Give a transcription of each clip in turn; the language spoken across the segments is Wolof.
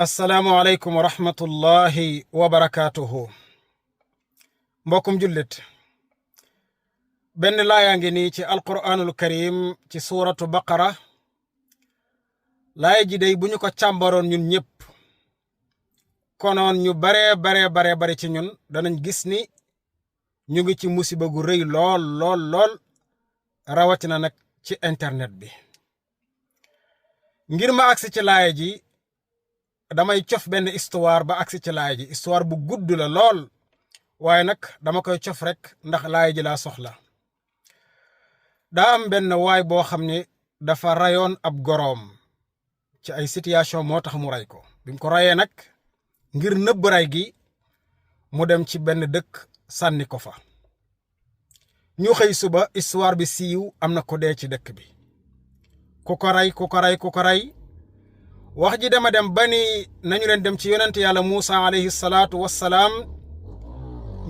assalaamu aleykum wa rahmatullahi wa barakaatuhu. mbokkum jullit, benn laayaa ngi nii ci alquraanul karim ci suuratu baqara. laaya ji day bu ñu ko càmbaroon ñun ñëpp konoon ñu bare ci ñun danañ gis ni ñu ngi ci musiba gu rëy lool rawatina nag ci internet bi. ngir ma agsi ci laaya ji damay cof benn histoire ba agsi ci laaya ji. histoire bu gudd la lool waaye nag dama koy cof rek ndax laaya ji laa soxla. daa am benn waay boo xam ne dafa rayoon ab goroom ci ay situation moo tax mu ray ko. bi mu ko rayee nag ngir nëbb ray gi mu dem ci benn dëkk sànni ko fa. ñu xëy suba histoire bi siiw am na ko dee ci dëkk bi. ku ko ray wax ji dama dem ba ni nañu leen dem ci yonent yàlla Muusa alayhi salaatu wassalaam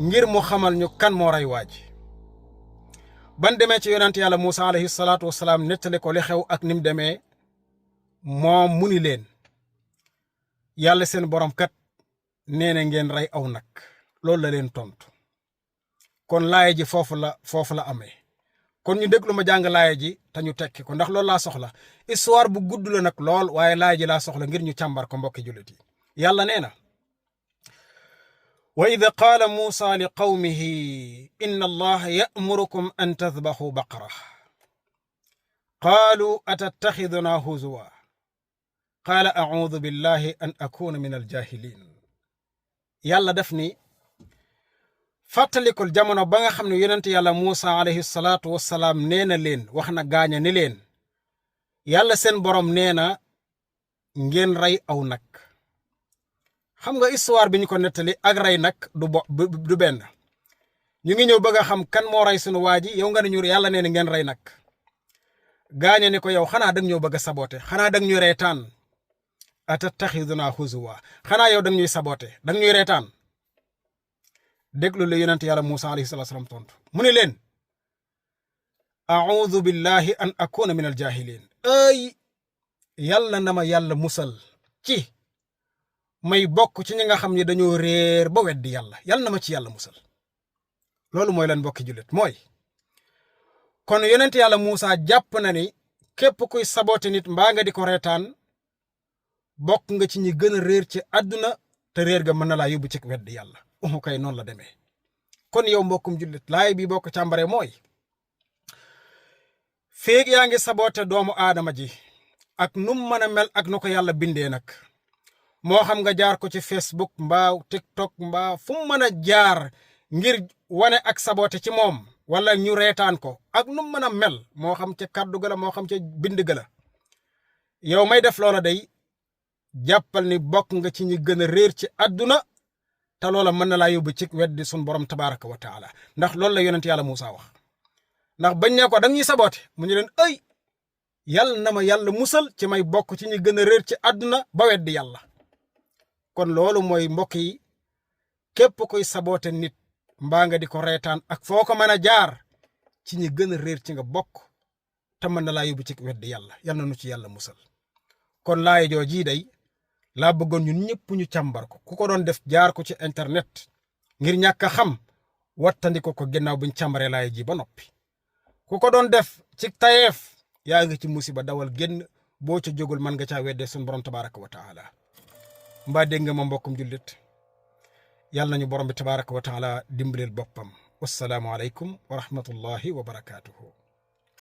ngir mu xamal ñu kan moo ray waa ji. ban demee ci yonent yàlla Muusa alayhi salaatu wassalaam nettali ko li xew ak nim demee moom mu ni leen yàlla seen borom kat nee na ngeen rey aw nag. loolu la leen tontu. kon laaya ji foofu la amee. kon ñu déglu ma jàng laaya ji te ñu tekki ko ndax loolu laa soxla. histoire bu gudd la nag lool waaye laaya ji laa soxla ngir ñu càmbar ko mbokki jullit yi. yàlla nee na wa id qaala muusa li qawmihi inna allaha ya'murukum an tadbaxu baqara qaalu atattaxiduna huzuwa qaala a'uudu billahi an akuna min aljahilin. yàlla def ni fàttalikul jamono ba nga xam ne yonent yàlla Muusa alayhi salaatu wassalaam nee na leen wax na gaaña ni leen yàlla seen borom nee na ngeen rey aw nag. xam nga histoire bi ñu ko nettali ak rey nag du benn. ñu ngi ñëw bëgg a xam kan moo rey sunu waa ji yow nga ne ñu yàlla nee na ngeen rey nag. gaaña ni ko yow xanaa dag ñoo bëgg a saboote xanaa dag ñu reetaan atattaxiduna huzuwa xanaa yow dag ñuy saboote dag ñuy reetaan. déglu la yonent yàlla Muusa alayhi salaatu wassalaam tontu mu ne leen a'uudu billahi an akuna min aljahilin. ay yàlla na ma yàlla musal ci may bokk ci ñi nga xam ne dañoo réer ba weddi yàlla. yàlla na ma ci yàlla musal. loolu mooy lan bokki jullit mooy kon yonent yàlla Muusa jàpp na ni képp kuy saboote nit mbaa nga di ko reetaan bokk nga ci ñi gën a réer ci àdduna te réer ga mën na laa yóbbu ci weddi yàlla. kay noonu la demee. kon yow mbokkum jullit laay bi bokk càmbare mooy féeg yaa ngi saboote doomu aadama ji ak num mën a mel ak nu ko yàlla bindee nag moo xam nga jaar ko ci Facebook mbaa TikTok mbaa fu mu mën a jaar ngir wane ak saboote ci moom wala ñu reetaan ko ak num mën a mel moo xam ca kàddu ga la moo xam ca bind ga la yow may def loola day jàppal ni bokk nga ci ñi gën a réer ci àdduna te loola mën na laa yóbbu ci weddi sun borom tabaraka wa taala ndax loolu la yonent yàlla Muusa wax. ndax bañ ne ko da ñuy saboote mu ñu leen ay yàlla na ma yàlla musal ci may bokk ci ñi gën a réer ci àdduna ba weddi yàlla. kon loolu mooy mbokk yi képp koy saboote nit mbaa nga di ko reetaan ak foo ko mën a jaar ci ñi gën a réer ci nga bokk te mën na laa yóbbu ci weddi yàlla. yal na nu ci yàlla musal. kon laay joo jii day laa bëggoon ñun ñëpp ñu càmbar ko ku ko doon def jaar ko ci internet ngir ñàkk a xam wattandiko ko ginnaaw buñ càmbaree laay ji ba noppi. ku ko doon def ci tayeef yaa ngi ci musiba dawal génn boo ca jógul mën nga caa weddee sun borom tabaraka wa taala. mbaa dégg nga ma mbokkum jullit yàlla nañu borom bi tabaraka wa taala dimbaleel boppam. wassalaamu aleykum wa rahmatullahi wa barakaatuhu.